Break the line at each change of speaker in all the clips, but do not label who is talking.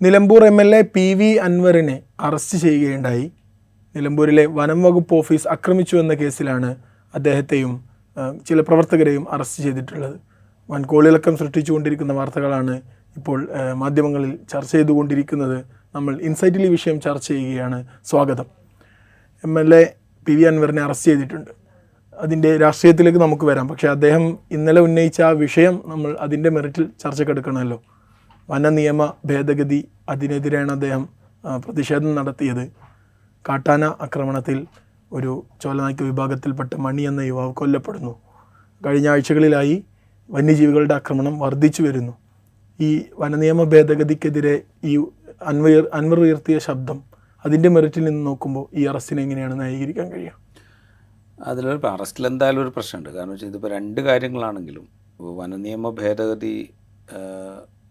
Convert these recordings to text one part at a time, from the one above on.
Nilambur MLA PV അൻവറിനെ arrest ചെയ്യുകയുണ്ടായി. നിലമ്പൂരിലെ വനം വകുപ്പ് ഓഫീസ് ആക്രമിച്ചു എന്ന കേസിലാണ് അദ്ദേഹത്തെയും ചില പ്രവർത്തകരെയും അറസ്റ്റ് ചെയ്തിട്ടുള്ളത്. വൻ കോളിളക്കം സൃഷ്ടിച്ചുകൊണ്ടിരിക്കുന്ന വാർത്തകളാണ് ഇപ്പോൾ മാധ്യമങ്ങളിൽ ചർച്ച ചെയ്തുകൊണ്ടിരിക്കുന്നത്. നമ്മൾ ഇൻസൈറ്റിൽ ഈ വിഷയം ചർച്ച ചെയ്യുകയാണ്. സ്വാഗതം. MLA PV അൻവറിനെ അറസ്റ്റ് ചെയ്തിട്ടുണ്ട്. അതിൻ്റെ രാഷ്ട്രീയത്തിലേക്ക് നമുക്ക് വരാം. പക്ഷേ അദ്ദേഹം ഇന്നലെ ഉന്നയിച്ച ആ വിഷയം നമ്മൾ അതിൻ്റെ മെറിറ്റിൽ ചർച്ചക്കെടുക്കണമല്ലോ. വനനിയമ ഭേദഗതി, അതിനെതിരെയാണ് അദ്ദേഹം പ്രതിഷേധം നടത്തിയത്. കാട്ടാന ആക്രമണത്തിൽ ഒരു ചോലനായ്ക്ക വിഭാഗത്തിൽപ്പെട്ട മണി എന്ന യുവാവ് കൊല്ലപ്പെടുന്നു. കഴിഞ്ഞ ആഴ്ചകളിലായി വന്യജീവികളുടെ ആക്രമണം വർദ്ധിച്ചു വരുന്നു. ഈ വനനിയമ ഭേദഗതിക്കെതിരെ ഈ അൻവർ ഉയർത്തിയ ശബ്ദം, അതിൻ്റെ മെറിറ്റിൽ നിന്ന് നോക്കുമ്പോൾ ഈ അറസ്റ്റിനെ എങ്ങനെയാണ് ന്യായീകരിക്കാൻ കഴിയുക?
അതിലൊരു അറസ്റ്റിൽ എന്തായാലും ഒരു പ്രശ്നമുണ്ട്. കാരണം വെച്ചാൽ ഇതിപ്പോൾ രണ്ട് കാര്യങ്ങളാണെങ്കിലും വനനിയമ ഭേദഗതി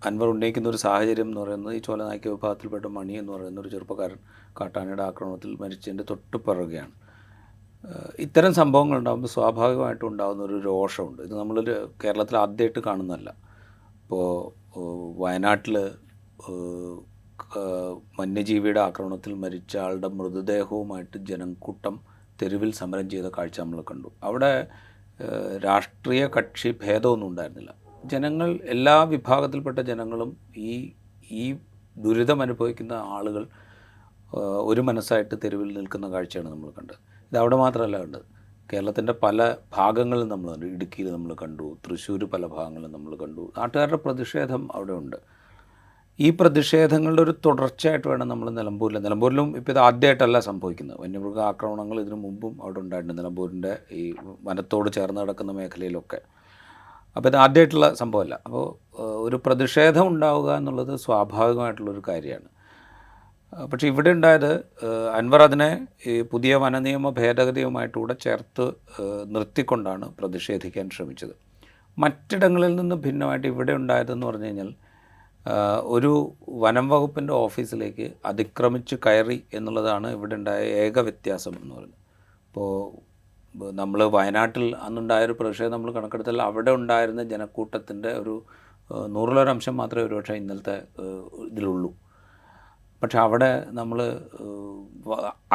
അൻവർ ഉന്നയിക്കുന്ന ഒരു സാഹചര്യം എന്ന് പറയുന്നത് ഈ ചോലനായ്ക്ക വിഭാഗത്തിൽപ്പെട്ട മണി എന്ന് പറയുന്ന ഒരു ചെറുപ്പക്കാരൻ കാട്ടാനയുടെ ആക്രമണത്തിൽ മരിച്ചതിൻ്റെ തൊട്ട് പിറകെയാണ്. ഇത്തരം സംഭവങ്ങൾ ഉണ്ടാകുമ്പോൾ സ്വാഭാവികമായിട്ടും ഉണ്ടാകുന്ന ഒരു രോഷമുണ്ട്. ഇത് നമ്മളൊരു കേരളത്തിൽ ആദ്യമായിട്ട് കാണുന്നതല്ല. ഇപ്പോൾ വയനാട്ടിൽ വന്യജീവിയുടെ ആക്രമണത്തിൽ മരിച്ച ആളുടെ മൃതദേഹവുമായിട്ട് ജനക്കൂട്ടം തെരുവിൽ സമരം ചെയ്ത കാഴ്ച നമ്മൾ കണ്ടു. അവിടെ രാഷ്ട്രീയ കക്ഷി ഭേദമൊന്നും ഉണ്ടായിരുന്നില്ല. ജനങ്ങൾ, എല്ലാ വിഭാഗത്തിൽപ്പെട്ട ജനങ്ങളും ഈ ദുരിതം അനുഭവിക്കുന്ന ആളുകൾ ഒരു മനസ്സായിട്ട് തെരുവിൽ നിൽക്കുന്ന കാഴ്ചയാണ് നമ്മൾ കണ്ടത്. ഇത് അവിടെ മാത്രമല്ല കണ്ടത്, കേരളത്തിൻ്റെ പല ഭാഗങ്ങളിൽ നമ്മൾ കണ്ടു. ഇടുക്കിയിൽ നമ്മൾ കണ്ടു, തൃശ്ശൂർ പല ഭാഗങ്ങളിൽ നമ്മൾ കണ്ടു. നാട്ടുകാരുടെ പ്രതിഷേധം അവിടെ ഉണ്ട്. ഈ പ്രതിഷേധങ്ങളുടെ ഒരു തുടർച്ചയായിട്ട് വേണം നമ്മൾ നിലമ്പൂരിലും ഇപ്പോൾ ഇത് ആദ്യമായിട്ടല്ല സംഭവിക്കുന്നത്. വന്യമൃഗ ആക്രമണങ്ങൾ ഇതിനു മുമ്പും അവിടെ ഉണ്ടായിട്ടുണ്ട്, നിലമ്പൂരിൻ്റെ ഈ വനത്തോട് ചേർന്ന് കിടക്കുന്ന മേഖലയിലൊക്കെ. അപ്പോൾ ഇത് ആദ്യമായിട്ടുള്ള സംഭവമല്ല. അപ്പോൾ ഒരു പ്രതിഷേധം ഉണ്ടാവുക എന്നുള്ളത് സ്വാഭാവികമായിട്ടുള്ളൊരു കാര്യമാണ്. പക്ഷേ ഇവിടെ ഉണ്ടായത് അൻവർ അതിനെ ഈ പുതിയ വനനിയമ ഭേദഗതിയുമായിട്ടൂടെ ചേർത്ത് നിർത്തിക്കൊണ്ടാണ് പ്രതിഷേധിക്കാൻ ശ്രമിച്ചത്. മറ്റിടങ്ങളിൽ നിന്ന് ഭിന്നമായിട്ട് ഇവിടെ ഉണ്ടായതെന്ന് പറഞ്ഞു കഴിഞ്ഞാൽ ഒരു വനം വകുപ്പിൻ്റെ ഓഫീസിലേക്ക് അതിക്രമിച്ച് കയറി എന്നുള്ളതാണ് ഇവിടെ ഉണ്ടായ ഏക വ്യത്യാസം എന്ന് പറയുന്നത്. ഇപ്പോൾ നമ്മൾ വയനാട്ടിൽ അന്നുണ്ടായൊരു പ്രതിഷേധം നമ്മൾ കണക്കെടുത്താൽ അവിടെ ഉണ്ടായിരുന്ന ജനക്കൂട്ടത്തിൻ്റെ ഒരു 100% മാത്രമേ ഒരുപക്ഷെ ഇന്നലത്തെ ഇതിലുള്ളൂ. പക്ഷെ അവിടെ നമ്മൾ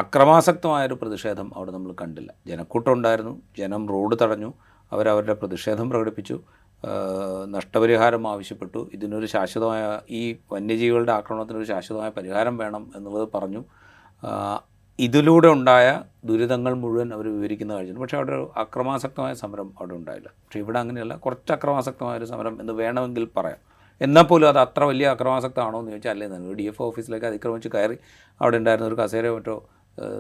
അക്രമാസക്തമായൊരു പ്രതിഷേധം അവിടെ നമ്മൾ കണ്ടില്ല. ജനക്കൂട്ടം ഉണ്ടായിരുന്നു, ജനം റോഡ് തടഞ്ഞു, അവരവരുടെ പ്രതിഷേധം പ്രകടിപ്പിച്ചു, നഷ്ടപരിഹാരം ആവശ്യപ്പെട്ടു, ഇതിനൊരു ശാശ്വതമായ, ഈ വന്യജീവികളുടെ ആക്രമണത്തിനൊരു ശാശ്വതമായ പരിഹാരം വേണം എന്നുള്ളത് പറഞ്ഞു. ഇതിലൂടെ ഉണ്ടായ ദുരിതങ്ങൾ മുഴുവൻ അവർ വിവരിക്കുന്ന കാഴ്ചയാണ്. പക്ഷേ അവിടെ ഒരു അക്രമാസക്തമായ സമരം അവിടെ ഉണ്ടായില്ല. പക്ഷേ ഇവിടെ അങ്ങനെയല്ല, കുറച്ച് അക്രമാസക്തമായൊരു സമരം എന്ന് വേണമെങ്കിൽ പറയാം. എന്നാൽ പോലും അത് അത്ര വലിയ അക്രമാസക്തമാണോ എന്ന് ചോദിച്ചാൽ അല്ലേ തന്നെ. DF ഓഫീസിലേക്ക് അതിക്രമിച്ച് കയറി അവിടെ ഉണ്ടായിരുന്ന ഒരു കസേരയോ മറ്റോ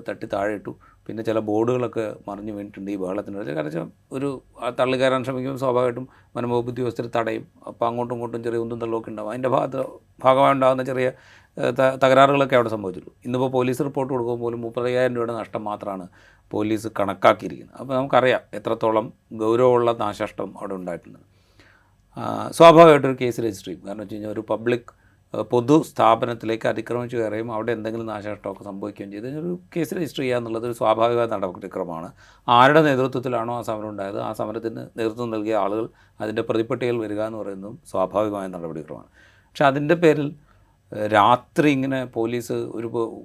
തട്ടി താഴെ ഇട്ടു. പിന്നെ ചില ബോർഡുകളൊക്കെ മറിഞ്ഞു വീണിട്ടുണ്ട് ഈ ബഹളത്തിനിടയിൽ. കാരണം ഒരു തള്ളി കയറാൻ ശ്രമിക്കുമ്പോൾ സ്വാഭാവികമായിട്ടും വനംവകുപ്പ് ഉദ്യോഗസ്ഥർ തടയും. അപ്പോൾ അങ്ങോട്ടും ഇങ്ങോട്ടും ചെറിയ ഉന്തും തള്ളൊക്കെ ഉണ്ടാവും. അതിൻ്റെ ഭാഗമായി ഉണ്ടാകുന്ന ചെറിയ തകരാറുകളൊക്കെ അവിടെ സംഭവിച്ചുള്ളൂ. ഇന്നിപ്പോൾ പോലീസ് റിപ്പോർട്ട് കൊടുക്കുമ്പോൾ പോലും 30,000 രൂപയുടെ നഷ്ടം മാത്രമാണ് പോലീസ് കണക്കാക്കിയിരിക്കുന്നത്. അപ്പോൾ നമുക്കറിയാം എത്രത്തോളം ഗൗരവമുള്ള നാശനഷ്ടം അവിടെ ഉണ്ടായിട്ടുണ്ട്. സ്വാഭാവികമായിട്ടൊരു കേസ് രജിസ്റ്റർ ചെയ്യും. കാരണം വെച്ച് കഴിഞ്ഞാൽ ഒരു പബ്ലിക് പൊതു സ്ഥാപനത്തിലേക്ക് അതിക്രമിച്ച് കയറുകയും അവിടെ എന്തെങ്കിലും നാശനഷ്ടമൊക്കെ സംഭവിക്കുകയും ചെയ്ത് ഒരു കേസ് രജിസ്റ്റർ ചെയ്യുക എന്നുള്ളത് ഒരു സ്വാഭാവിക നടപടിക്രമമാണ്. ആരുടെ നേതൃത്വത്തിലാണോ ആ സമരം ഉണ്ടായത്, ആ സമരത്തിന് നേതൃത്വം നൽകിയ ആളുകൾ അതിൻ്റെ പ്രതിപട്ടികയിൽ വരിക എന്ന് പറയുന്നതും സ്വാഭാവികമായ നടപടിക്രമമാണ്. പക്ഷെ അതിൻ്റെ പേരിൽ രാത്രി ഇങ്ങനെ പോലീസ്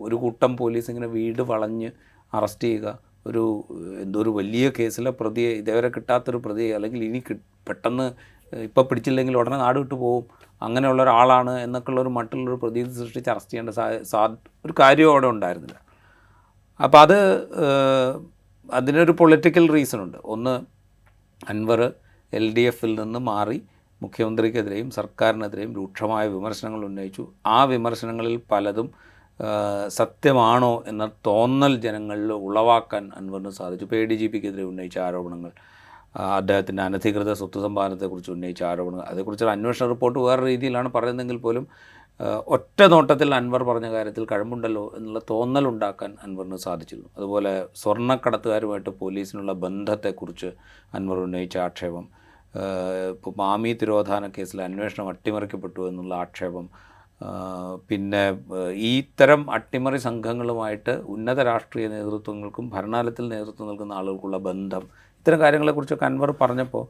ഒരു കൂട്ടം പോലീസ് ഇങ്ങനെ വീട് വളഞ്ഞ് അറസ്റ്റ് ചെയ്യുക, ഒരു വലിയ കേസിലെ പ്രതിയെ, ഇതേവരെ കിട്ടാത്തൊരു പ്രതിയെ, അല്ലെങ്കിൽ ഇനി പെട്ടെന്ന് ഇപ്പോൾ പിടിച്ചില്ലെങ്കിൽ ഉടനെ നാട് വിട്ടു പോകും, അങ്ങനെയുള്ള ഒരാളാണ് എന്നൊക്കെയുള്ളൊരു മറ്റുള്ളൊരു പ്രതീതി സൃഷ്ടിച്ച് അറസ്റ്റ് ചെയ്യേണ്ട ഒരു കാര്യവും അവിടെ ഉണ്ടായിരുന്നില്ല. അപ്പോൾ അതിനൊരു പൊളിറ്റിക്കൽ റീസണുണ്ട്. ഒന്ന്, അൻവർ LDFൽ നിന്ന് മാറി മുഖ്യമന്ത്രിക്കെതിരെയും സർക്കാരിനെതിരെയും രൂക്ഷമായ വിമർശനങ്ങൾ ഉന്നയിച്ചു. ആ വിമർശനങ്ങളിൽ പലതും സത്യമാണോ എന്ന തോന്നൽ ജനങ്ങളിൽ ഉളവാക്കാൻ അൻവറിന് സാധിച്ചു. ഇപ്പോൾ ADGPക്കെതിരെ ഉന്നയിച്ച ആരോപണങ്ങൾ, അദ്ദേഹത്തിൻ്റെ അനധികൃത സ്വത്ത് സമ്പാദനത്തെക്കുറിച്ച് ഉന്നയിച്ച ആരോപണങ്ങൾ, അതേക്കുറിച്ചുള്ള അന്വേഷണ റിപ്പോർട്ട് വേറെ രീതിയിലാണ് പറയുന്നതെങ്കിൽ പോലും ഒറ്റ നോട്ടത്തിൽ അൻവർ പറഞ്ഞ കാര്യത്തിൽ കഴമ്പുണ്ടല്ലോ എന്നുള്ള തോന്നലുണ്ടാക്കാൻ അൻവറിന് സാധിച്ചിരുന്നു. അതുപോലെ സ്വർണ്ണക്കടത്തുകാരുമായിട്ട് പോലീസിനുള്ള ബന്ധത്തെക്കുറിച്ച് അൻവർ ഉന്നയിച്ച ആക്ഷേപം, ഇപ്പോൾ മാമി തിരോധാന കേസിൽ അന്വേഷണം അട്ടിമറിക്കപ്പെട്ടു എന്നുള്ള ആക്ഷേപം, പിന്നെ ഇത്തരം അട്ടിമറി സംഘങ്ങളുമായിട്ട് ഉന്നത രാഷ്ട്രീയ നേതൃത്വങ്ങൾക്കും ഭരണാലയത്തിൽ നേതൃത്വം നൽകുന്ന ആളുകൾക്കുള്ള ബന്ധം, ഇത്തരം കാര്യങ്ങളെക്കുറിച്ചൊക്കെ അൻവർ പറഞ്ഞപ്പോൾ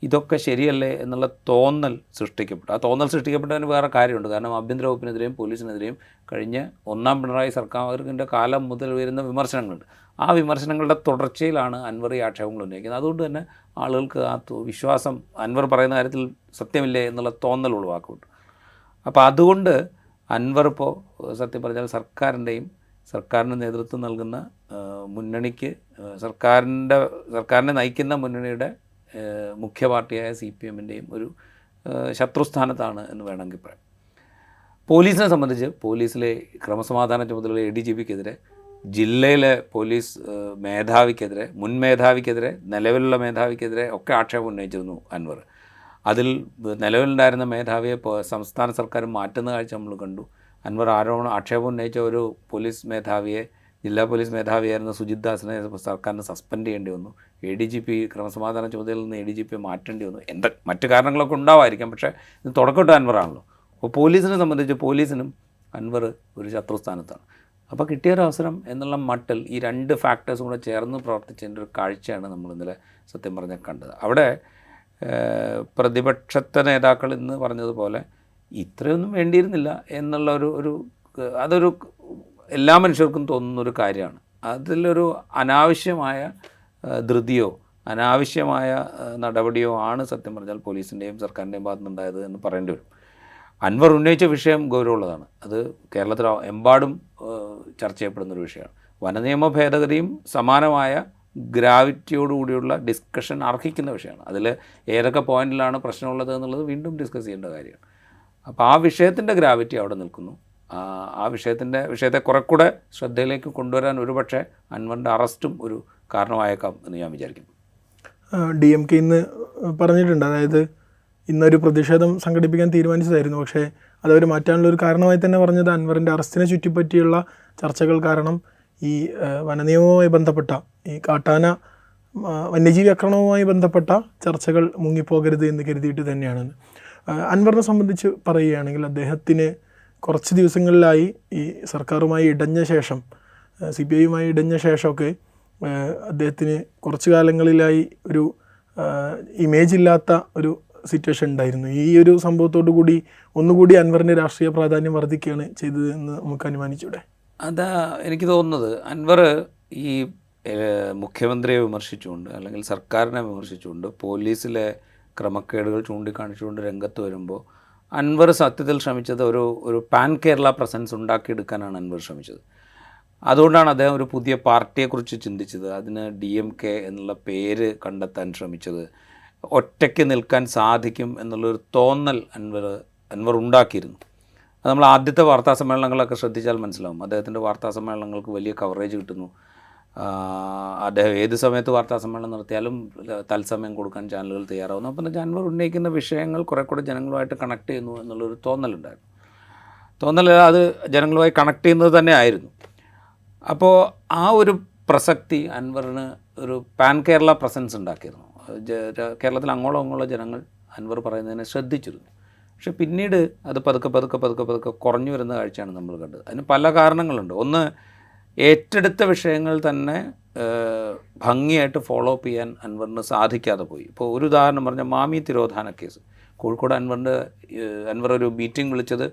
ഇതൊക്കെ ശരിയല്ലേ എന്നുള്ള തോന്നൽ സൃഷ്ടിക്കപ്പെട്ടു. ആ തോന്നൽ സൃഷ്ടിക്കപ്പെട്ടതിന് വേറെ കാര്യമുണ്ട്. കാരണം ആഭ്യന്തര വകുപ്പിനെതിരെയും പോലീസിനെതിരെയും കഴിഞ്ഞ ഒന്നാം പിണറായി സർക്കാരിൻ്റെ കാലം മുതൽ വരുന്ന വിമർശനങ്ങളുണ്ട്. ആ വിമർശനങ്ങളുടെ തുടർച്ചയിലാണ് അൻവർ ഈ ആക്ഷേപങ്ങൾ ഉന്നയിക്കുന്നത്. അതുകൊണ്ട് തന്നെ ആളുകൾക്ക് ആ വിശ്വാസം അൻവർ പറയുന്ന കാര്യത്തിൽ സത്യമില്ലേ എന്നുള്ള തോന്നൽ ഉളവാക്കുന്നുണ്ട്. അപ്പോൾ അതുകൊണ്ട് അൻവർ ഇപ്പോൾ സത്യം പറഞ്ഞാൽ സർക്കാരിന് നേതൃത്വം നൽകുന്ന മുന്നണിക്ക് സർക്കാരിനെ നയിക്കുന്ന മുന്നണിയുടെ മുഖ്യ പാർട്ടിയായ CPM-ൻ്റെയും ഒരു ശത്രുസ്ഥാനത്താണ് എന്ന് വേണമെങ്കിൽ പറയാം. പോലീസിനെ സംബന്ധിച്ച് പോലീസിലെ ക്രമസമാധാന ചുമതലയുള്ള ADGP-ക്കെതിരെ, ജില്ലയിലെ പോലീസ് മേധാവിക്കെതിരെ, മുൻ മേധാവിക്കെതിരെ, നിലവിലുള്ള മേധാവിക്കെതിരെ ഒക്കെ ആക്ഷേപം ഉന്നയിച്ചിരുന്നു അൻവർ. അതിൽ നിലവിലുണ്ടായിരുന്ന മേധാവിയെ സംസ്ഥാന സർക്കാർ മാറ്റുന്ന കാഴ്ച നമ്മൾ കണ്ടു. അൻവർ ആക്ഷേപം ഉന്നയിച്ച ഒരു പോലീസ് മേധാവിയെ, ജില്ലാ പോലീസ് മേധാവിയായിരുന്ന സുജിത് ദാസിനെ സർക്കാരിന് സസ്പെൻഡ് ചെയ്യേണ്ടി വന്നു. ADGP ക്രമസമാധാന ചുമതലയിൽ നിന്ന് ADGP മാറ്റേണ്ടി വന്നു. മറ്റ് കാരണങ്ങളൊക്കെ ഉണ്ടാവായിരിക്കാം, പക്ഷേ ഇത് തുടക്കമിട്ട അൻവറാണല്ലോ. അപ്പോൾ പോലീസിനെ സംബന്ധിച്ച് പോലീസിനും അൻവർ ഒരു ശത്രുസ്ഥാനത്താണ്. അപ്പോൾ കിട്ടിയൊരവസരം എന്നുള്ള മട്ടിൽ ഈ രണ്ട് ഫാക്ടേഴ്സും കൂടെ ചേർന്ന് പ്രവർത്തിച്ചതിൻ്റെ ഒരു കാഴ്ചയാണ് നമ്മൾ ഇന്നലെ സത്യം പറഞ്ഞാൽ കണ്ടത്. അവിടെ പ്രതിപക്ഷത്തെ നേതാക്കൾ ഇന്ന് പറഞ്ഞതുപോലെ ഇത്രയൊന്നും വേണ്ടിയിരുന്നില്ല എന്നുള്ള അതൊരു എല്ലാ മനുഷ്യർക്കും തോന്നുന്നൊരു കാര്യമാണ്. അതിലൊരു അനാവശ്യമായ ധൃതിയോ അനാവശ്യമായ നടപടിയോ ആണ് സത്യം പറഞ്ഞാൽ പോലീസിൻ്റെയും സർക്കാരിൻ്റെയും ഭാഗത്തുനിന്നുണ്ടായത് എന്ന് പറയേണ്ടി വരും. അൻവർ ഉന്നയിച്ച വിഷയം ഗൗരവമുള്ളതാണ്. അത് കേരളത്തിൽ എമ്പാടും ചർച്ച ചെയ്യപ്പെടുന്നൊരു വിഷയമാണ്. വനനിയമ ഭേദഗതിയും സമാനമായ ഗ്രാവിറ്റിയോടുകൂടിയുള്ള ഡിസ്കഷൻ അർഹിക്കുന്ന വിഷയമാണ്. അതിൽ ഏതൊക്കെ പോയിന്റിലാണ് പ്രശ്നമുള്ളത് എന്നുള്ളത് വീണ്ടും ഡിസ്കസ് ചെയ്യേണ്ട കാര്യമാണ്. അപ്പോൾ ആ വിഷയത്തിൻ്റെ ഗ്രാവിറ്റി അവിടെ നിൽക്കുന്നു. ആ വിഷയത്തെ കുറെക്കൂടെ ശ്രദ്ധയിലേക്ക് കൊണ്ടുവരാൻ ഒരുപക്ഷെ അൻവറിൻ്റെ അറസ്റ്റും ഒരു കാരണമായേക്കാം എന്ന് ഞാൻ വിചാരിക്കുന്നു.
DMK ഇന്ന് പറഞ്ഞിട്ടുണ്ട്, അതായത് ഇന്നൊരു പ്രതിഷേധം സംഘടിപ്പിക്കാൻ തീരുമാനിച്ചതായിരുന്നു, പക്ഷേ അതവർ മാറ്റാനുള്ള ഒരു കാരണമായി തന്നെ പറഞ്ഞത് അൻവറിൻ്റെ അറസ്റ്റിനെ ചുറ്റിപ്പറ്റിയുള്ള ചർച്ചകൾ കാരണം ഈ വനനിയമവുമായി ബന്ധപ്പെട്ട ഈ കാട്ടാന വന്യജീവി ആക്രമണവുമായി ബന്ധപ്പെട്ട ചർച്ചകൾ മുങ്ങിപ്പോകരുത് എന്ന് കരുതിയിട്ട് തന്നെയാണെന്ന്. അൻവറിനെ സംബന്ധിച്ച് പറയുകയാണെങ്കിൽ അദ്ദേഹത്തിന് കുറച്ച് ദിവസങ്ങളിലായി ഈ സർക്കാരുമായി ഇടഞ്ഞ ശേഷം, CPI-യുമായി ഇടഞ്ഞ ശേഷമൊക്കെ അദ്ദേഹത്തിന് കുറച്ച് കാലങ്ങളിലായി ഒരു ഇമേജ് ഇല്ലാത്ത ഒരു സിറ്റുവേഷൻ ഉണ്ടായിരുന്നു. ഈ ഒരു സംഭവത്തോടു കൂടി ഒന്നുകൂടി അൻവറിൻ്റെ രാഷ്ട്രീയ പ്രാധാന്യം വർദ്ധിക്കുകയാണ് ചെയ്തത് എന്ന് നമുക്ക് അനുമാനിച്ചൂടെ?
അതാ എനിക്ക് തോന്നുന്നത്. അൻവർ ഈ മുഖ്യമന്ത്രിയെ വിമർശിച്ചുകൊണ്ട് അല്ലെങ്കിൽ സർക്കാരിനെ വിമർശിച്ചുകൊണ്ട് പോലീസിലെ ക്രമക്കേടുകൾ ചൂണ്ടിക്കാണിച്ചുകൊണ്ട് രംഗത്ത് വരുമ്പോൾ അൻവർ സത്യത്തിൽ ശ്രമിച്ചത് ഒരു പാൻ കേരള പ്രസൻസ് ഉണ്ടാക്കിയെടുക്കാനാണ് അൻവർ ശ്രമിച്ചത്. അതുകൊണ്ടാണ് അദ്ദേഹം ഒരു പുതിയ പാർട്ടിയെക്കുറിച്ച് ചിന്തിച്ചത്. അതിന് DMK എന്നുള്ള പേര് കണ്ടെത്താൻ ശ്രമിച്ചത്. ഒറ്റയ്ക്ക് നിൽക്കാൻ സാധിക്കും എന്നുള്ളൊരു തോന്നൽ അൻവർ ഉണ്ടാക്കിയിരുന്നു. അത് നമ്മൾ ആദ്യത്തെ വാർത്താ സമ്മേളനങ്ങളൊക്കെ ശ്രദ്ധിച്ചാൽ മനസ്സിലാവും. അദ്ദേഹത്തിൻ്റെ വാർത്താ സമ്മേളനങ്ങൾക്ക് വലിയ കവറേജ് കിട്ടുന്നു. അദ്ദേഹം ഏത് സമയത്ത് വാർത്താ സമ്മേളനം നടത്തിയാലും തത്സമയം കൊടുക്കാൻ ചാനലുകൾ തയ്യാറാവുന്നു. അപ്പം എന്ന് അൻവർ ഉന്നയിക്കുന്ന വിഷയങ്ങൾ കുറേ കൂടെ ജനങ്ങളുമായിട്ട് കണക്ട് ചെയ്യുന്നു എന്നുള്ളൊരു തോന്നൽ അത് ജനങ്ങളുമായി കണക്ട് ചെയ്യുന്നത് തന്നെ ആയിരുന്നു. അപ്പോൾ ആ ഒരു പ്രസക്തി അൻവറിന് ഒരു പാൻ കേരള പ്രസൻസ് ഉണ്ടാക്കിയിരുന്നു. കേരളത്തിൽ അങ്ങോളം ജനങ്ങൾ അൻവർ പറയുന്നതിനെ ശ്രദ്ധിച്ചിരുന്നു. പക്ഷെ പിന്നീട് അത് പതുക്കെ കുറഞ്ഞു വരുന്ന കാഴ്ചയാണ് നമ്മൾ കണ്ടത്. അതിന് പല കാരണങ്ങളുണ്ട്. ഒന്ന്, ഏറ്റെടുത്ത വിഷയങ്ങൾ തന്നെ ഭംഗിയായിട്ട് ഫോളോ അപ്പ് ചെയ്യാൻ അൻവറിന് സാധിക്കാതെ പോയി. ഇപ്പോൾ ഒരു ഉദാഹരണം പറഞ്ഞാൽ മാമി തിരോധാന കേസ്. കോഴിക്കോട് അൻവർ ഒരു മീറ്റിംഗ് വിളിച്ചത്,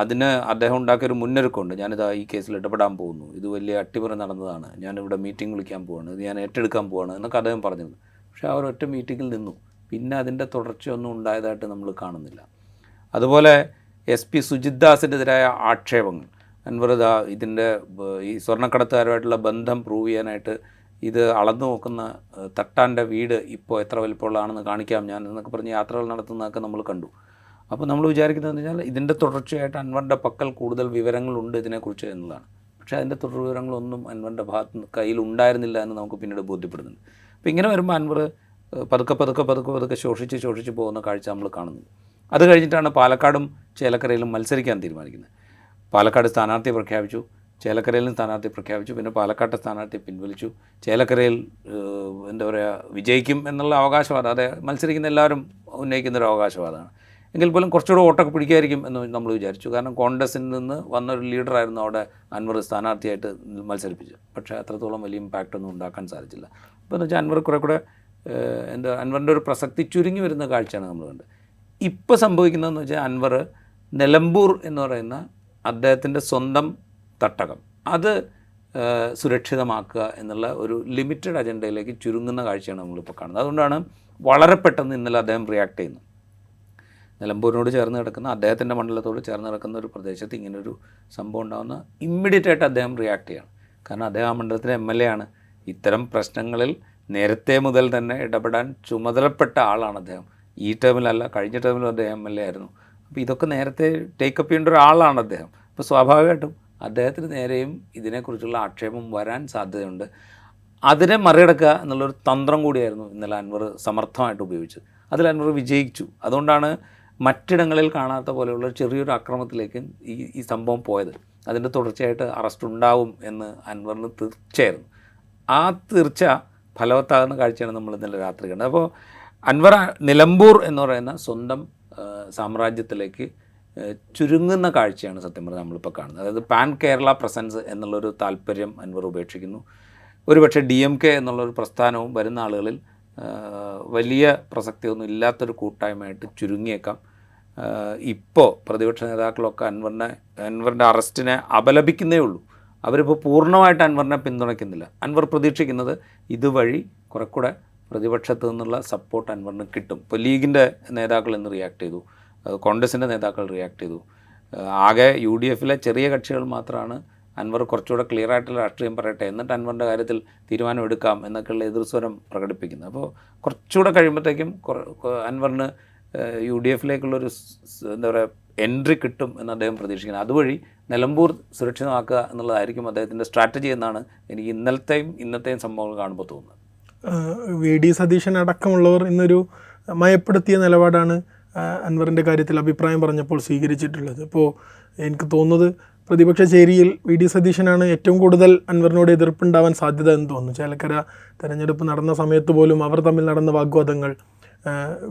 അതിന് അദ്ദേഹം ഉണ്ടാക്കിയൊരു മുന്നൊരുക്കമുണ്ട്. ഞാനിതാ ഈ കേസിൽ ഇടപെടാൻ പോകുന്നു, ഇത് വലിയ അട്ടിമറി നടന്നതാണ്, ഞാനിവിടെ മീറ്റിംഗ് വിളിക്കാൻ പോവാണ്, ഇത് ഞാൻ ഏറ്റെടുക്കാൻ പോവാണ് എന്നൊക്കെ അദ്ദേഹം പറഞ്ഞിരുന്നു. പക്ഷേ ആ ഒരൊറ്റ മീറ്റിങ്ങിൽ നിന്നു. പിന്നെ അതിൻ്റെ തുടർച്ചയൊന്നും ഉണ്ടായതായിട്ട് നമ്മൾ കാണുന്നില്ല. അതുപോലെ SP സുജിത് ദാസിനെതിരായ ആക്ഷേപങ്ങൾ, അൻവർ ഈ സ്വർണ്ണക്കടത്തുകാരുമായിട്ടുള്ള ബന്ധം പ്രൂവ് ചെയ്യാനായിട്ട് ഇത് അളന്നു നോക്കുന്ന തട്ടാൻ്റെ വീട് ഇപ്പോൾ എത്ര വലിപ്പമുള്ളതാണെന്ന് കാണിക്കാം ഞാൻ എന്നൊക്കെ പറഞ്ഞ് യാത്രകൾ നടത്തുന്നതൊക്കെ നമ്മൾ കണ്ടു. അപ്പോൾ നമ്മൾ വിചാരിക്കുന്നതെന്ന് വെച്ചാൽ ഇതിൻ്റെ തുടർച്ചയായിട്ട് അൻവറിൻ്റെ പക്കൽ കൂടുതൽ വിവരങ്ങളുണ്ട് ഇതിനെക്കുറിച്ച് എന്നുള്ളതാണ്. പക്ഷേ അതിൻ്റെ തുടർ വിവരങ്ങളൊന്നും അൻവറിൻ്റെ ഭാഗത്ത് കയ്യിൽ ഉണ്ടായിരുന്നില്ല എന്ന് നമുക്ക് പിന്നീട് ബോധ്യപ്പെടുന്നുണ്ട്. അപ്പോൾ ഇങ്ങനെ വരുമ്പോൾ അൻവർ പതുക്കെ ശോഷിച്ച് പോകുന്ന കാഴ്ച നമ്മൾ കാണുന്നു. അത് കഴിഞ്ഞിട്ടാണ് പാലക്കാടും ചേലക്കരയിലും മത്സരിക്കാൻ തീരുമാനിക്കുന്നത്. പാലക്കാട് സ്ഥാനാർത്ഥിയെ പ്രഖ്യാപിച്ചു, ചേലക്കരയിലും സ്ഥാനാർത്ഥി പ്രഖ്യാപിച്ചു, പിന്നെ പാലക്കാട്ടെ സ്ഥാനാർത്ഥിയെ പിൻവലിച്ചു. ചേലക്കരയിൽ വിജയിക്കും എന്നുള്ള അവകാശവാദം, അതെ, മത്സരിക്കുന്ന എല്ലാവരും ഉന്നയിക്കുന്നൊരു അവകാശവാദമാണ്. എങ്കിൽ പോലും കുറച്ചുകൂടെ വോട്ടൊക്കെ പിടിക്കായിരിക്കും എന്ന് നമ്മൾ വിചാരിച്ചു. കാരണം കോൺഗ്രസിൽ നിന്ന് വന്നൊരു ലീഡറായിരുന്നു അവിടെ അൻവർ സ്ഥാനാർത്ഥിയായിട്ട് മത്സരിപ്പിച്ചു. പക്ഷേ അത്രത്തോളം വലിയ ഇമ്പാക്റ്റൊന്നും ഉണ്ടാക്കാൻ സാധിച്ചില്ല. അപ്പോൾ എന്ന് വെച്ചാൽ അൻവർ കുറേ കൂടെ എന്താ അൻവറിൻ്റെ ഒരു പ്രസക്തി ചുരുങ്ങി വരുന്ന കാഴ്ചയാണ് നമ്മൾ കണ്ടത്. ഇപ്പോൾ സംഭവിക്കുന്നതെന്ന് വെച്ചാൽ അൻവർ നിലമ്പൂർ എന്ന് പറയുന്ന അദ്ദേഹത്തിൻ്റെ സ്വന്തം തട്ടകം അത് സുരക്ഷിതമാക്കുക എന്നുള്ള ഒരു ലിമിറ്റഡ് അജണ്ടയിലേക്ക് ചുരുങ്ങുന്ന കാഴ്ചയാണ് നമ്മളിപ്പോൾ കാണുന്നത്. അതുകൊണ്ടാണ് വളരെ പെട്ടെന്ന് ഇന്നലെ അദ്ദേഹം റിയാക്ട് ചെയ്യുന്നത്. നിലമ്പൂരിനോട് ചേർന്ന് കിടക്കുന്ന അദ്ദേഹത്തിൻ്റെ മണ്ഡലത്തോട് ചേർന്ന് കിടക്കുന്ന ഒരു പ്രദേശത്ത് ഇങ്ങനൊരു സംഭവം ഉണ്ടാകുന്ന ഇമ്മീഡിയറ്റ് ആയിട്ട് അദ്ദേഹം റിയാക്ട് ചെയ്യണം. കാരണം അദ്ദേഹം ആ മണ്ഡലത്തിലെ MLA ആണ്. ഇത്തരം പ്രശ്നങ്ങളിൽ നേരത്തെ മുതൽ തന്നെ ഇടപെടാൻ ചുമതലപ്പെട്ട ആളാണ് അദ്ദേഹം. ഈ ടേമിലല്ല, കഴിഞ്ഞ ടേമിലും അദ്ദേഹം MLA ആയിരുന്നു. അപ്പോൾ ഇതൊക്കെ നേരത്തെ ടേക്കപ്പ് ചെയ്യേണ്ട ഒരാളാണ് അദ്ദേഹം. അപ്പോൾ സ്വാഭാവികമായിട്ടും അദ്ദേഹത്തിന് നേരെയും ഇതിനെക്കുറിച്ചുള്ള ആക്ഷേപം വരാൻ സാധ്യതയുണ്ട്. അതിനെ മറികടക്കുക എന്നുള്ളൊരു തന്ത്രം കൂടിയായിരുന്നു ഇന്നലെ അൻവർ സമർത്ഥമായിട്ട് ഉപയോഗിച്ചത്. അതിൽ അൻവർ വിജയിച്ചു. അതുകൊണ്ടാണ് മറ്റിടങ്ങളിൽ കാണാത്ത പോലെയുള്ള ചെറിയൊരു അക്രമത്തിലേക്ക് ഈ സംഭവം പോയത്. അതിൻ്റെ തുടർച്ചയായിട്ട് അറസ്റ്റ് ഉണ്ടാവും എന്ന് അൻവറിന് തീർച്ചയായിരുന്നു. ആ തീർച്ച ഫലവത്താകുന്ന കാഴ്ചയാണ് നമ്മൾ ഇന്നലെ രാത്രി കണ്ടത്. അപ്പോൾ അൻവർ നിലമ്പൂർ എന്ന് പറയുന്ന സ്വന്തം സാമ്രാജ്യത്തിലേക്ക് ചുരുങ്ങുന്ന കാഴ്ചയാണ് സത്യം പറഞ്ഞാൽ നമ്മളിപ്പോൾ കാണുന്നത്. അതായത് പാൻ കേരള പ്രസൻസ് എന്നുള്ളൊരു താല്പര്യം അൻവർ ഉപേക്ഷിക്കുന്നു. ഒരുപക്ഷെ DMK എന്നുള്ളൊരു പ്രസ്ഥാനവും വരുന്ന ആളുകളിൽ വലിയ പ്രസക്തിയൊന്നും ഇല്ലാത്തൊരു കൂട്ടായ്മയായിട്ട് ചുരുങ്ങിയേക്കാം. ഇപ്പോൾ പ്രതിപക്ഷ നേതാക്കളൊക്കെ അൻവറിൻ്റെ അറസ്റ്റിനെ അപലപിക്കുന്നേ ഉള്ളൂ. അവരിപ്പോൾ പൂർണ്ണമായിട്ട് അൻവറിനെ പിന്തുണയ്ക്കുന്നില്ല. അൻവർ പ്രതീക്ഷിക്കുന്നത് ഇതുവഴി കുറെക്കൂടെ പ്രതിപക്ഷത്തു നിന്നുള്ള സപ്പോർട്ട് അൻവറിന് കിട്ടും. ഇപ്പോൾ ലീഗിൻ്റെ നേതാക്കൾ ഇന്ന് റിയാക്ട് ചെയ്തു, കോൺഗ്രസിൻ്റെ നേതാക്കൾ റിയാക്ട് ചെയ്തു. ആകെ UDFലെ ചെറിയ കക്ഷികൾ മാത്രമാണ് അൻവർ കുറച്ചുകൂടെ ക്ലിയർ ആയിട്ടുള്ള രാഷ്ട്രീയം പറയട്ടെ, എന്നിട്ട് അൻവറിൻ്റെ കാര്യത്തിൽ തീരുമാനമെടുക്കാം എന്നൊക്കെയുള്ള എതിർസ്വരം പ്രകടിപ്പിക്കുന്നത്. അപ്പോൾ കുറച്ചുകൂടെ കഴിയുമ്പോഴത്തേക്കും അൻവറിന് UDFിലേക്കുള്ളൊരു എന്താ പറയുക എൻട്രി കിട്ടും എന്ന് അദ്ദേഹം പ്രതീക്ഷിക്കുന്നത്. അതുവഴി നിലമ്പൂർ സുരക്ഷിതമാക്കുക എന്നുള്ളതായിരിക്കും അദ്ദേഹത്തിൻ്റെ സ്ട്രാറ്റജി എന്നാണ് എനിക്ക് ഇന്നത്തെയും സംഭവങ്ങൾ കാണുമ്പോൾ തോന്നുന്നത്.
VD സതീശൻ അടക്കമുള്ളവർ ഇന്നൊരു മയപ്പെടുത്തിയ നിലപാടാണ് അൻവറിൻ്റെ കാര്യത്തിൽ അഭിപ്രായം പറഞ്ഞപ്പോൾ സ്വീകരിച്ചിട്ടുള്ളത്. ഇപ്പോൾ എനിക്ക് തോന്നുന്നത് പ്രതിപക്ഷ ചേരിയിൽ VD സതീശനാണ് ഏറ്റവും കൂടുതൽ അൻവറിനോട് എതിർപ്പുണ്ടാവാൻ സാധ്യത എന്ന് തോന്നുന്നു. ചേലക്കര തെരഞ്ഞെടുപ്പ് നടന്ന സമയത്ത് പോലും അവർ തമ്മിൽ നടന്ന വാഗ്വാദങ്ങൾ,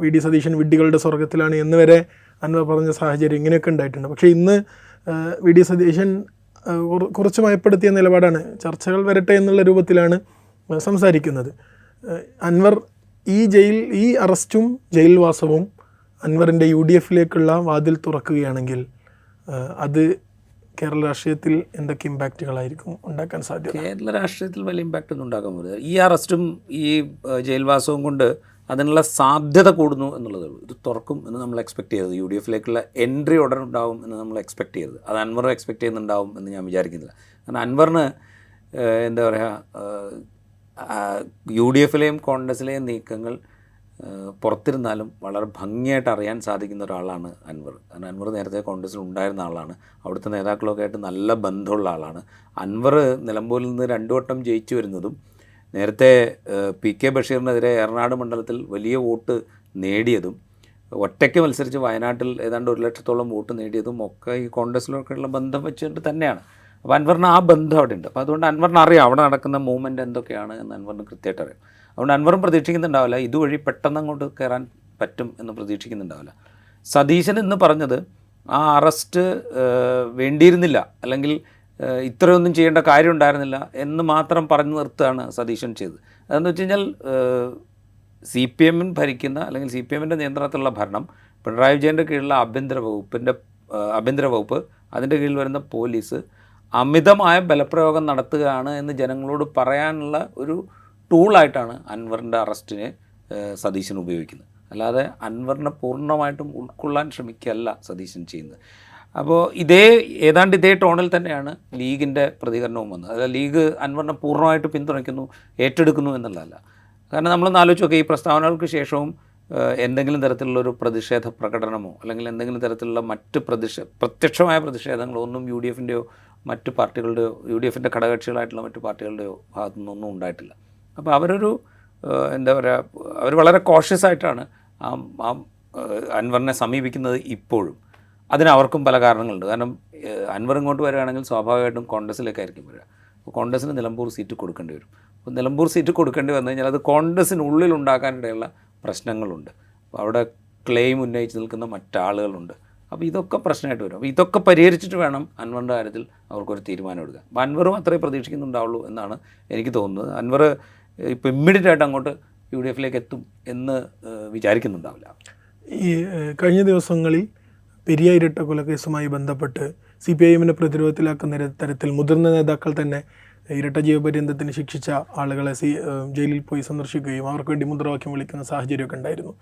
VD സതീശൻ വിഡ്ഢികളുടെ സ്വർഗത്തിലാണ് എന്ന് വരെ അൻവർ പറഞ്ഞ സാഹചര്യം ഇങ്ങനെയൊക്കെ ഉണ്ടായിട്ടുണ്ട്. പക്ഷേ ഇന്ന് VD സതീശൻ കുറച്ച് മയപ്പെടുത്തിയ നിലപാടാണ്. ചർച്ചകൾ വരട്ടെ എന്നുള്ള രൂപത്തിലാണ് സംസാരിക്കുന്നത്. അൻവർ ഈ അറസ്റ്റും ജയിൽവാസവും അൻവറിൻ്റെ UDFിലേക്കുള്ള വാതിൽ തുറക്കുകയാണെങ്കിൽ അത് കേരള രാഷ്ട്രീയത്തിൽ എന്തൊക്കെ ഇമ്പാക്റ്റുകളായിരിക്കും ഉണ്ടാക്കാൻ സാധ്യത?
കേരള രാഷ്ട്രീയത്തിൽ വലിയ ഇമ്പാക്റ്റ് ഒന്നും ഉണ്ടാക്കാൻ പറ്റില്ല. ഈ അറസ്റ്റും ഈ ജയിൽവാസവും കൊണ്ട് അതിനുള്ള സാധ്യത കൂടുന്നു എന്നുള്ളതേ ഉള്ളൂ. ഇത് തുറക്കും എന്ന് നമ്മൾ എക്സ്പെക്ട് ചെയ്തത്, UDFിലേക്കുള്ള എൻട്രി ഉടൻ ഉണ്ടാവും എന്ന് നമ്മൾ എക്സ്പെക്ട് ചെയ്തത്. അത് അൻവർ എക്സ്പെക്ട് ചെയ്യുന്നുണ്ടാവും എന്ന് ഞാൻ വിചാരിക്കുന്നില്ല. കാരണം അൻവറിന് എന്താ പറയുക, UDFിലെയും കോൺഗ്രസിലെയും നീക്കങ്ങൾ പുറത്തിരുന്നാലും വളരെ ഭംഗിയായിട്ട് അറിയാൻ സാധിക്കുന്ന ഒരാളാണ് അൻവർ. കാരണം അൻവർ നേരത്തെ കോൺഗ്രസ്സിൽ ഉണ്ടായിരുന്ന ആളാണ്. അവിടുത്തെ നേതാക്കളൊക്കെ ആയിട്ട് നല്ല ബന്ധമുള്ള ആളാണ്. അൻവർ നിലമ്പൂരിൽ നിന്ന് 2 വട്ടം ജയിച്ചു വരുന്നതും നേരത്തെ PK ബഷീറിനെതിരെ ഏറനാട് മണ്ഡലത്തിൽ വലിയ വോട്ട് നേടിയതും ഒറ്റയ്ക്ക് മത്സരിച്ച് വയനാട്ടിൽ ഏതാണ്ട് 1 ലക്ഷത്തോളം വോട്ട് നേടിയതും ഒക്കെ ഈ കോൺഗ്രസ്സിലൊക്കെയുള്ള ബന്ധം വെച്ചിട്ട് തന്നെയാണ്. അപ്പോൾ അൻവറിന് ആ ബന്ധം അവിടെ ഉണ്ട്. അപ്പോൾ അതുകൊണ്ട് അൻവറിന് അറിയാം അവിടെ നടക്കുന്ന മൂവ്മെൻറ്റ് എന്തൊക്കെയാണ് എന്ന് അൻവറിന് കൃത്യമായിട്ട് അറിയാം. അതുകൊണ്ട് അൻവറും പ്രതീക്ഷിക്കുന്നുണ്ടാവില്ല ഇതുവഴി പെട്ടെന്ന് അങ്ങോട്ട് കയറാൻ പറ്റും എന്ന് പ്രതീക്ഷിക്കുന്നുണ്ടാവില്ല. സതീശൻ എന്ന് പറഞ്ഞത് ആ അറസ്റ്റ് വേണ്ടിയിരുന്നില്ല, അല്ലെങ്കിൽ ഇത്രയൊന്നും ചെയ്യേണ്ട കാര്യം ഉണ്ടായിരുന്നില്ല എന്ന് മാത്രം പറഞ്ഞു നിർത്തുകയാണ് സതീശൻ ചെയ്തത്. അതെന്ന് വെച്ച് കഴിഞ്ഞാൽ CPM ഭരിക്കുന്ന അല്ലെങ്കിൽ CPMൻ്റെ നിയന്ത്രണത്തിലുള്ള ഭരണം, പിണറായി വിജയൻ്റെ കീഴിലുള്ള ആഭ്യന്തര വകുപ്പ്, അതിൻ്റെ കീഴിൽ വരുന്ന പോലീസ് അമിതമായ ബലപ്രയോഗം നടത്തുകയാണ് എന്ന് ജനങ്ങളോട് പറയാനുള്ള ഒരു ടൂളായിട്ടാണ് അൻവറിൻ്റെ അറസ്റ്റിനെ സതീശൻ ഉപയോഗിക്കുന്നത്. അല്ലാതെ അൻവറിനെ പൂർണ്ണമായിട്ടും ഉൾക്കൊള്ളാൻ ശ്രമിക്കുകയല്ല സതീശൻ ചെയ്യുന്നത്. അപ്പോൾ ഏതാണ്ട് ഇതേ ടോണിൽ തന്നെയാണ് ലീഗിൻ്റെ പ്രതികരണവും വന്നത്. അതായത് ലീഗ് അൻവറിനെ പൂർണ്ണമായിട്ട് പിന്തുണയ്ക്കുന്നു, ഏറ്റെടുക്കുന്നു എന്നുള്ളതല്ല. കാരണം നമ്മളൊന്ന് ആലോചിച്ച് നോക്കുക, ഈ പ്രസ്താവനകൾക്ക് ശേഷവും എന്തെങ്കിലും തരത്തിലുള്ളൊരു പ്രതിഷേധ പ്രകടനമോ അല്ലെങ്കിൽ എന്തെങ്കിലും തരത്തിലുള്ള മറ്റ് പ്രത്യക്ഷമായ പ്രതിഷേധങ്ങളോ ഒന്നും UDFിൻ്റെയോ മറ്റ് പാർട്ടികളുടെയോ UDFിൻ്റെ ഘടകകക്ഷികളായിട്ടുള്ള മറ്റ് പാർട്ടികളുടെയോ ഭാഗത്തു നിന്നൊന്നും ഉണ്ടായിട്ടില്ല. അപ്പോൾ അവരൊരു എന്താ പറയുക, അവർ വളരെ കോഷ്യസ് ആയിട്ടാണ് അൻവറിനെ സമീപിക്കുന്നത് ഇപ്പോഴും. അതിനവർക്കും പല കാരണങ്ങളുണ്ട്. കാരണം അൻവർ ഇങ്ങോട്ട് വരികയാണെങ്കിൽ സ്വാഭാവികമായിട്ടും കോൺഗ്രസ്സിലേക്കായിരിക്കും വരിക. അപ്പോൾ കോൺഗ്രസ്സിന് നിലമ്പൂർ സീറ്റ് കൊടുക്കേണ്ടി വരും. അപ്പോൾ നിലമ്പൂർ സീറ്റ് കൊടുക്കേണ്ടി വന്നു കഴിഞ്ഞാൽ അത് കോൺഗ്രസ്സിനുള്ളിൽ ഉണ്ടാക്കാനിടയുള്ള പ്രശ്നങ്ങളുണ്ട്. അപ്പോൾ അവിടെ ക്ലെയിം ഉന്നയിച്ച് നിൽക്കുന്ന മറ്റാളുകളുണ്ട്. അപ്പോൾ ഇതൊക്കെ പ്രശ്നമായിട്ട് വരും. അപ്പോൾ ഇതൊക്കെ പരിഹരിച്ചിട്ട് വേണം അൻവറിൻ്റെ കാര്യത്തിൽ അവർക്കൊരു തീരുമാനം എടുക്കുക. അപ്പോൾ അൻവറും അത്രേ പ്രതീക്ഷിക്കുന്നുണ്ടാവുള്ളൂ എന്നാണ് എനിക്ക് തോന്നുന്നത്. അൻവർ ഇപ്പോൾ ഇമ്മീഡിയറ്റ് ആയിട്ട് അങ്ങോട്ട് UDF-ലേക്ക് എത്തും എന്ന് വിചാരിക്കുന്നുണ്ടാവില്ല.
ഈ കഴിഞ്ഞ ദിവസങ്ങളിൽ പെരിയ ഇരട്ടക്കൊലക്കേസുമായി ബന്ധപ്പെട്ട് CPIM-നെ പ്രതിരോധത്തിലാക്കുന്ന തരത്തിൽ മുതിർന്ന നേതാക്കൾ തന്നെ ഇരട്ട ജീവപര്യന്തത്തിന് ശിക്ഷിച്ച ആളുകളെ ജയിലിൽ പോയി സന്ദർശിക്കുകയും അവർക്ക് വേണ്ടി മുദ്രാവാക്യം വിളിക്കുന്ന സാഹചര്യമൊക്കെ ഉണ്ടായിരുന്നു.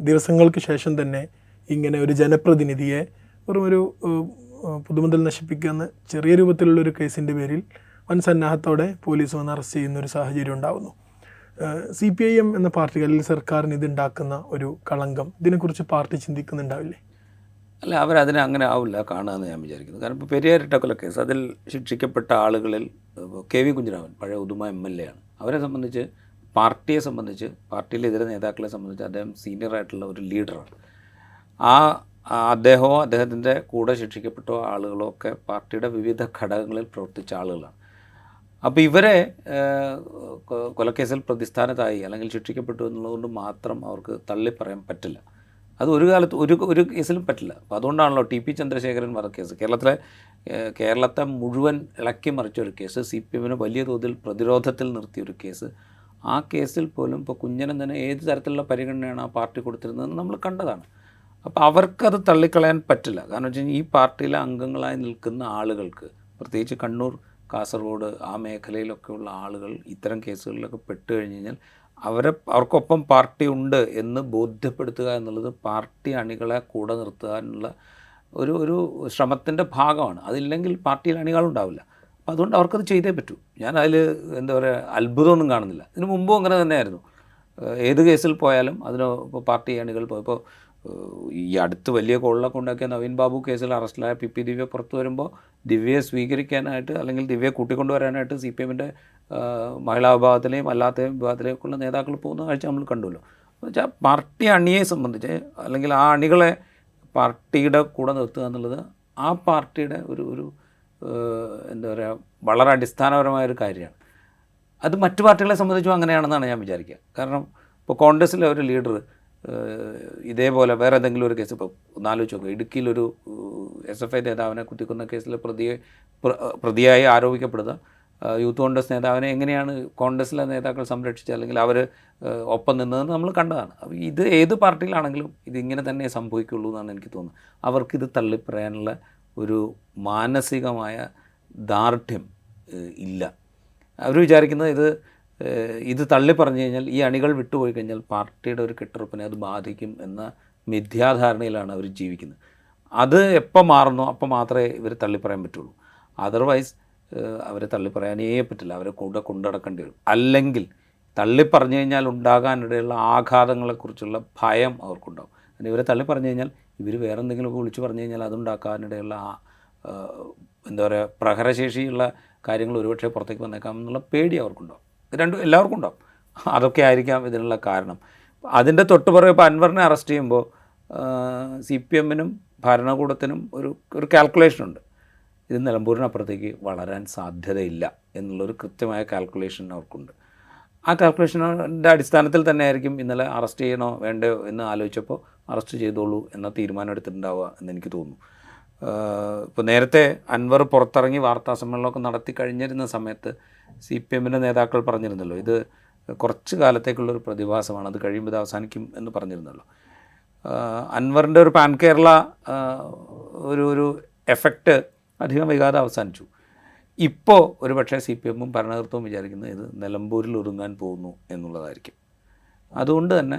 ദിവസങ്ങൾക്ക് ശേഷം തന്നെ ഇങ്ങനെ ഒരു ജനപ്രതിനിധിയെ ഒരു പൊതുമുതൽ നശിപ്പിക്കുന്ന ചെറിയ രൂപത്തിലുള്ളൊരു കേസിൻ്റെ പേരിൽ വൻ സന്നാഹത്തോടെ പോലീസ് വന്ന് അറസ്റ്റ് ചെയ്യുന്ന ഒരു സാഹചര്യം ഉണ്ടാകുന്നു. CPIM എന്ന പാർട്ടിക്ക് അല്ലെങ്കിൽ സർക്കാരിന് ഇതുണ്ടാക്കുന്ന ഒരു കളങ്കം, ഇതിനെക്കുറിച്ച് പാർട്ടി ചിന്തിക്കുന്നുണ്ടാവില്ലേ?
അല്ല, അവരതിനെ അങ്ങനെ ആവില്ല കാണുകയെന്ന് ഞാൻ വിചാരിക്കുന്നു. കാരണം ഇപ്പോൾ പെരിയ ഇരട്ടക്കൊല കേസ്, അതിൽ ശിക്ഷിക്കപ്പെട്ട ആളുകളിൽ KV കുഞ്ഞിരാമൻ പഴയ ഉദുമ MLA ആണ്. അവരെ സംബന്ധിച്ച്, പാർട്ടിയെ സംബന്ധിച്ച്, പാർട്ടിയിലെ ഇതര നേതാക്കളെ സംബന്ധിച്ച് അദ്ദേഹം സീനിയറായിട്ടുള്ള ഒരു ലീഡറാണ്. അദ്ദേഹമോ അദ്ദേഹത്തിൻ്റെ കൂടെ ശിക്ഷിക്കപ്പെട്ട ആളുകളോ ഒക്കെ പാർട്ടിയുടെ വിവിധ ഘടകങ്ങളിൽ പ്രവർത്തിച്ച ആളുകളാണ്. അപ്പോൾ ഇവരെ കൊലക്കേസിൽ പ്രതിസ്ഥാനത്തായി അല്ലെങ്കിൽ ശിക്ഷിക്കപ്പെട്ടു എന്നുള്ളതുകൊണ്ട് മാത്രം അവർക്ക് തള്ളിപ്പറയാൻ പറ്റില്ല. അത് ഒരു കാലത്ത് ഒരു കേസിലും പറ്റില്ല. അപ്പോൾ അതുകൊണ്ടാണല്ലോ TP ചന്ദ്രശേഖരൻ വധക്കേസ്, കേരളത്തെ മുഴുവൻ ഇളക്കി മറിച്ച ഒരു കേസ്, CPM-നെ വലിയ തോതിൽ പ്രതിരോധത്തിൽ നിർത്തിയൊരു കേസ്. ആ കേസിൽ പോലും ഇപ്പോൾ കുഞ്ഞനന്തന് ഏത് തരത്തിലുള്ള പരിഗണനയാണ് ആ പാർട്ടി കൊടുത്തിരുന്നതെന്ന് നമ്മൾ കണ്ടതാണ്. അപ്പോൾ അവർക്കത് തള്ളിക്കളയാൻ പറ്റില്ല. കാരണം വെച്ച് കഴിഞ്ഞാൽ ഈ പാർട്ടിയിലെ അംഗങ്ങളായി നിൽക്കുന്ന ആളുകൾക്ക്, പ്രത്യേകിച്ച് കണ്ണൂർ, കാസർഗോഡ് ആ മേഖലയിലൊക്കെയുള്ള ആളുകൾ ഇത്തരം കേസുകളിലൊക്കെ പെട്ട് കഴിഞ്ഞ് കഴിഞ്ഞാൽ അവർക്കൊപ്പം പാർട്ടി ഉണ്ട് എന്ന് ബോധ്യപ്പെടുത്തുക എന്നുള്ളത് പാർട്ടി അണികളെ കൂടെ നിർത്താനുള്ള ഒരു ശ്രമത്തിൻ്റെ ഭാഗമാണ്. അതില്ലെങ്കിൽ പാർട്ടിയിൽ അണികളുണ്ടാവില്ല. അപ്പോൾ അതുകൊണ്ട് അവർക്കത് ചെയ്തേ പറ്റൂ. ഞാൻ അതിൽ എന്താ പറയുക, അത്ഭുതമൊന്നും കാണുന്നില്ല. ഇതിനു മുമ്പും അങ്ങനെ തന്നെയായിരുന്നു. ഏത് കേസിൽ പോയാലും അതിന് ഇപ്പോൾ പാർട്ടി അണികൾ പോയപ്പോൾ ഈ അടുത്ത് വലിയ കൊള്ളൊക്കെ ഉണ്ടാക്കിയ നവീൻ ബാബു കേസിൽ അറസ്റ്റിലായ PP ദിവ്യ പുറത്തു വരുമ്പോൾ ദിവ്യയെ സ്വീകരിക്കാനായിട്ട് അല്ലെങ്കിൽ ദിവ്യയെ കൂട്ടിക്കൊണ്ടുവരാനായിട്ട് CPM-ൻ്റെ മഹിളാ വിഭാഗത്തിലെയും അല്ലാത്ത വിഭാഗത്തിലേക്കുള്ള നേതാക്കൾ പോകുന്ന കാഴ്ച നമ്മൾ കണ്ടുവല്ലോ. എന്ന് വെച്ചാൽ പാർട്ടി അണിയെ സംബന്ധിച്ച് അല്ലെങ്കിൽ ആ അണികളെ പാർട്ടിയുടെ കൂടെ നിർത്തുക എന്നുള്ളത് ആ പാർട്ടിയുടെ ഒരു എന്താ പറയുക, വളരെ അടിസ്ഥാനപരമായൊരു കാര്യമാണ്. അത് മറ്റു പാർട്ടികളെ സംബന്ധിച്ചും അങ്ങനെയാണെന്നാണ് ഞാൻ വിചാരിക്കുക. കാരണം ഇപ്പോൾ കോൺഗ്രസ്സിലെ ഒരു ലീഡർ ഇതേപോലെ വേറെ ഏതെങ്കിലും ഒരു കേസ്, ഇപ്പോൾ ഒന്നാലോചിച്ച് നോക്കുക, ഇടുക്കിയിലൊരു SFI നേതാവിനെ കുത്തിക്കുന്ന കേസിലെ പ്രതിയായി ആരോപിക്കപ്പെടുന്ന യൂത്ത് കോൺഗ്രസ് നേതാവിനെ എങ്ങനെയാണ് കോൺഗ്രസ്സിലെ നേതാക്കൾ സംരക്ഷിച്ചത് അല്ലെങ്കിൽ അവർ ഒപ്പം നിന്നതെന്ന് നമ്മൾ കണ്ടതാണ്. അപ്പോൾ ഇത് ഏത് പാർട്ടിയിലാണെങ്കിലും ഇതിങ്ങനെ തന്നെ സംഭവിക്കുള്ളൂ എന്നാണ് എനിക്ക് തോന്നുന്നത്. അവർക്കിത് തള്ളിപ്പറയാനുള്ള ഒരു മാനസികമായ ദാർഢ്യം ഇല്ല. അവർ വിചാരിക്കുന്നത് ഇത് തള്ളി പറഞ്ഞു കഴിഞ്ഞാൽ ഈ അണികൾ വിട്ടുപോയി കഴിഞ്ഞാൽ പാർട്ടിയുടെ ഒരു കെട്ടുറപ്പിനെ അത് ബാധിക്കും എന്ന മിഥ്യാധാരണയിലാണ് അവർ ജീവിക്കുന്നത്. അത് എപ്പോൾ മാറുന്നോ അപ്പോൾ മാത്രമേ ഇവർ തള്ളിപ്പറയാൻ പറ്റുള്ളൂ. അതർവൈസ് അവരെ തള്ളിപ്പറയാനേ പറ്റില്ല. അവരെ കൂടെ കൊണ്ടുനടക്കേണ്ടി വരും. അല്ലെങ്കിൽ തള്ളിപ്പറഞ്ഞു കഴിഞ്ഞാൽ ഉണ്ടാകാനിടയുള്ള ആഘാതങ്ങളെക്കുറിച്ചുള്ള ഭയം അവർക്കുണ്ടാവും. അങ്ങനെ ഇവരെ തള്ളിപ്പറഞ്ഞു കഴിഞ്ഞാൽ ഇവർ വേറെ എന്തെങ്കിലുമൊക്കെ വിളിച്ചു പറഞ്ഞു കഴിഞ്ഞാൽ അതുണ്ടാക്കാനിടയുള്ള എന്താ പറയുക, പ്രഹരശേഷിയുള്ള കാര്യങ്ങൾ ഒരുപക്ഷെ പുറത്തേക്ക് വന്നേക്കാം എന്നുള്ള പേടി അവർക്കുണ്ടാവും. എല്ലാവർക്കും ഉണ്ടാവും. അതൊക്കെ ആയിരിക്കാം ഇതിനുള്ള കാരണം. അതിൻ്റെ തൊട്ടുപുറകെ ഇപ്പോൾ അൻവറിനെ അറസ്റ്റ് ചെയ്യുമ്പോൾ CPM-നും ഭരണകൂടത്തിനും ഒരു കാൽക്കുലേഷനുണ്ട്. ഇത് നിലമ്പൂരിനപ്പുറത്തേക്ക് വളരാൻ സാധ്യതയില്ല എന്നുള്ളൊരു കൃത്യമായ കാൽക്കുലേഷൻ അവർക്കുണ്ട്. ആ കാൽക്കുലേഷൻ്റെ അടിസ്ഥാനത്തിൽ തന്നെ ആയിരിക്കും ഇന്നലെ അറസ്റ്റ് ചെയ്യണോ വേണ്ടയോ എന്ന് ആലോചിച്ചപ്പോൾ അറസ്റ്റ് ചെയ്തോളൂ എന്ന തീരുമാനം എടുത്തിട്ടുണ്ടാവുക എന്നെനിക്ക് തോന്നുന്നു. ഇപ്പോൾ നേരത്തെ അൻവർ പുറത്തിറങ്ങി വാർത്താ സമ്മേളനമൊക്കെ നടത്തി കഴിഞ്ഞിരുന്ന സമയത്ത് CPM-ൻ്റെ നേതാക്കൾ പറഞ്ഞിരുന്നല്ലോ, ഇത് കുറച്ച് കാലത്തേക്കുള്ളൊരു പ്രതിഭാസമാണ്, അത് കഴിയുമ്പോൾ ഇത് അവസാനിക്കും എന്ന് പറഞ്ഞിരുന്നല്ലോ. അൻവറിൻ്റെ ഒരു പാൻ കേരള ഒരു എഫക്റ്റ് അധികം വൈകാതെ അവസാനിച്ചു. ഇപ്പോൾ ഒരു പക്ഷേ CPM-ഉം ഭരണകർത്തവും വിചാരിക്കുന്നത് ഇത് നിലമ്പൂരിൽ ഒതുങ്ങാൻ പോകുന്നു എന്നുള്ളതായിരിക്കും. അതുകൊണ്ട് തന്നെ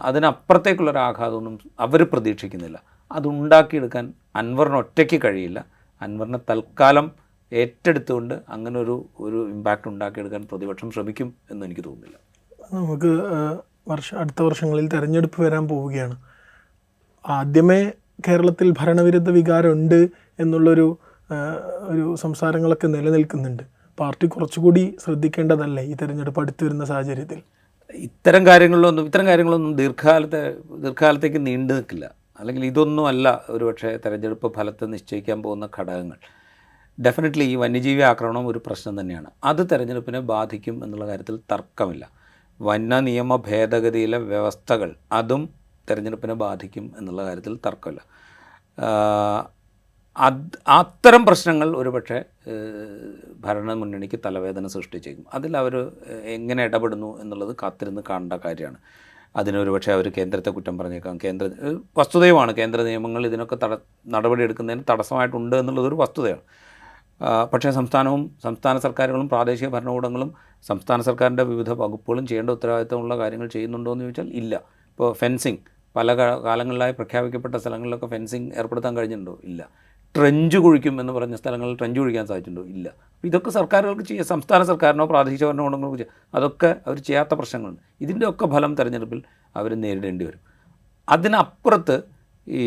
അതിനപ്പുറത്തേക്കുള്ളൊരു ആഘാതമൊന്നും അവർ പ്രതീക്ഷിക്കുന്നില്ല. അതുണ്ടാക്കിയെടുക്കാൻ അൻവറിന് ഒറ്റയ്ക്ക് കഴിയില്ല. അൻവറിനെ തൽക്കാലം ഏറ്റെടുത്തുകൊണ്ട് അങ്ങനെ ഒരു ഇമ്പാക്റ്റ് ഉണ്ടാക്കിയെടുക്കാൻ പ്രതിപക്ഷം ശ്രമിക്കും എന്ന് എനിക്ക് തോന്നുന്നില്ല.
നമുക്ക് അടുത്ത വർഷങ്ങളിൽ തെരഞ്ഞെടുപ്പ് വരാൻ പോവുകയാണ്. ആദ്യമേ കേരളത്തിൽ ഭരണവിരുദ്ധ വികാരമുണ്ട് എന്നുള്ളൊരു സംസാരങ്ങളൊക്കെ നിലനിൽക്കുന്നുണ്ട്. പാർട്ടി കുറച്ചുകൂടി ശ്രദ്ധിക്കേണ്ടതല്ലേ ഈ തെരഞ്ഞെടുപ്പ് അടുത്ത് വരുന്ന സാഹചര്യത്തിൽ?
ഇത്തരം കാര്യങ്ങളൊന്നും ദീർഘകാലത്തേക്ക് നീണ്ടു നിൽക്കില്ല. അല്ലെങ്കിൽ ഇതൊന്നും അല്ല ഒരുപക്ഷെ തെരഞ്ഞെടുപ്പ് ഫലത്തെ നിശ്ചയിക്കാൻ പോകുന്ന ഘടകങ്ങൾ. ഡെഫിനറ്റ്ലി ഈ വന്യജീവി ആക്രമണം ഒരു പ്രശ്നം തന്നെയാണ്. അത് തെരഞ്ഞെടുപ്പിനെ ബാധിക്കും എന്നുള്ള കാര്യത്തിൽ തർക്കമില്ല. വന്യ നിയമ ഭേദഗതിയിലെ വ്യവസ്ഥകൾ അതും തെരഞ്ഞെടുപ്പിനെ ബാധിക്കും എന്നുള്ള കാര്യത്തിൽ തർക്കമില്ല. അത്തരം പ്രശ്നങ്ങൾ ഒരുപക്ഷെ ഭരണമുന്നണിക്ക് തലവേദന സൃഷ്ടിച്ചേക്കും. അതിൽ അവർ എങ്ങനെ ഇടപെടുന്നു എന്നുള്ളത് കാത്തിരുന്ന് കാണേണ്ട കാര്യമാണ്. അതിനൊരു പക്ഷേ അവർ കേന്ദ്രത്തെ കുറ്റം പറഞ്ഞേക്കാം. വസ്തുതയുമാണ് കേന്ദ്ര നിയമങ്ങൾ ഇതിനൊക്കെ നടപടിയെടുക്കുന്നതിന് തടസ്സമായിട്ടുണ്ട് എന്നുള്ളതൊരു വസ്തുതയാണ്. പക്ഷേ സംസ്ഥാന സർക്കാരുകളും പ്രാദേശിക ഭരണകൂടങ്ങളും സംസ്ഥാന സർക്കാരിൻ്റെ വിവിധ വകുപ്പുകളും ചെയ്യേണ്ട ഉത്തരവാദിത്തമുള്ള കാര്യങ്ങൾ ചെയ്യുന്നുണ്ടോ എന്ന് ചോദിച്ചാൽ ഇല്ല. ഇപ്പോൾ ഫെൻസിങ് പല കാലങ്ങളിലായി പ്രഖ്യാപിക്കപ്പെട്ട സ്ഥലങ്ങളിലൊക്കെ ഫെൻസിങ് ഏർപ്പെടുത്താൻ കഴിഞ്ഞിട്ടുണ്ടോ? ഇല്ല. ട്രെഞ്ച് കുഴിക്കും എന്ന് പറഞ്ഞ സ്ഥലങ്ങളിൽ ട്രെഞ്ച് കുഴിക്കാൻ സാധിച്ചിട്ടുണ്ടോ? ഇല്ല. ഇതൊക്കെ സർക്കാരുകൾക്ക് ചെയ്യാം. സംസ്ഥാന സർക്കാരിനോ പ്രാദേശിക ഭരണകൂടങ്ങൾക്കോ ചെയ്യാം. അതൊക്കെ അവർ ചെയ്യാത്ത പ്രശ്നങ്ങളുണ്ട്. ഇതിൻ്റെയൊക്കെ ഫലം തെരഞ്ഞെടുപ്പിൽ അവർ നേരിടേണ്ടി വരും. അതിനപ്പുറത്ത് ഈ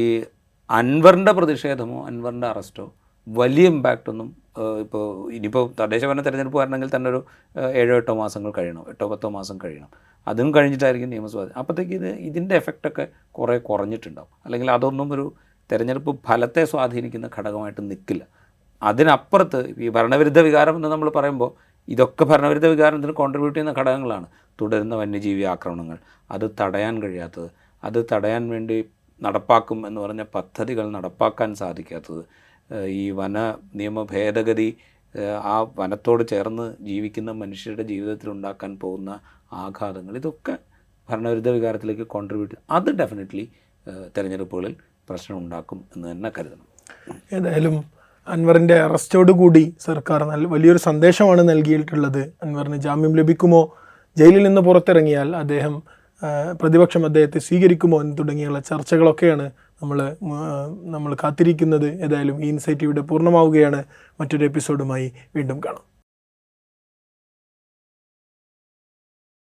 അൻവറിൻ്റെ പ്രതിഷേധമോ അൻവറിൻ്റെ അറസ്റ്റോ വലിയ ഇമ്പാക്റ്റൊന്നും ഇനിയിപ്പോൾ തദ്ദേശഭരണ തെരഞ്ഞെടുപ്പ് വരണമെങ്കിൽ തന്നെ ഒരു 7-8 മാസങ്ങൾ കഴിയണം, 8-10 മാസം കഴിയണം. അതും കഴിഞ്ഞിട്ടായിരിക്കും നിയമസഭ. അപ്പോഴത്തേക്ക് ഇതിൻ്റെ എഫക്റ്റൊക്കെ കുറേ കുറഞ്ഞിട്ടുണ്ടാവും. അല്ലെങ്കിൽ അതൊന്നും ഒരു തെരഞ്ഞെടുപ്പ് ഫലത്തെ സ്വാധീനിക്കുന്ന ഘടകമായിട്ട് നിൽക്കില്ല. അതിനപ്പുറത്ത് ഈ ഭരണവിരുദ്ധ വികാരം എന്ന് നമ്മൾ പറയുമ്പോൾ ഇതൊക്കെ ഭരണവിരുദ്ധ വികാരത്തിന് കോൺട്രിബ്യൂട്ട് ചെയ്യുന്ന ഘടകങ്ങളാണ്. തുടരുന്ന വന്യജീവി ആക്രമണങ്ങൾ, അത് തടയാൻ കഴിയാത്തത്, അത് തടയാൻ വേണ്ടി നടപ്പാക്കും എന്ന് പറഞ്ഞ പദ്ധതികൾ നടപ്പാക്കാൻ സാധിക്കാത്തത്, ഈ വന നിയമ ഭേദഗതി ആ വനത്തോട് ചേർന്ന് ജീവിക്കുന്ന മനുഷ്യരുടെ ജീവിതത്തിൽ ഉണ്ടാക്കാൻ പോകുന്ന ആഘാതങ്ങൾ, ഇതൊക്കെ ഭരണവിരുദ്ധ വികാരത്തിലേക്ക് കോൺട്രിബ്യൂട്ട് ചെയ്യും. അത് ഡെഫിനറ്റ്ലി തെരഞ്ഞെടുപ്പുകളിൽ പ്രശ്നം ഉണ്ടാക്കും എന്ന് തന്നെ കരുതണം.
ഏതായാലും അൻവറിൻ്റെ അറസ്റ്റോടുകൂടി സർക്കാർ വലിയൊരു സന്ദേശമാണ് നൽകിയിട്ടുള്ളത്. അൻവറിന് ജാമ്യം ലഭിക്കുമോ, ജയിലിൽ നിന്ന് പുറത്തിറങ്ങിയാൽ പ്രതിപക്ഷം അദ്ദേഹത്തെ സ്വീകരിക്കുമോ എന്ന് തുടങ്ങിയുള്ള ചർച്ചകളൊക്കെയാണ് നമ്മൾ കാത്തിരിക്കുന്നത്. ഏതായാലും ഈ ഇൻസൈറ്റ് ഇവിടെ പൂർണ്ണമാവുകയാണ്. മറ്റൊരു എപ്പിസോഡുമായി വീണ്ടും കാണാം.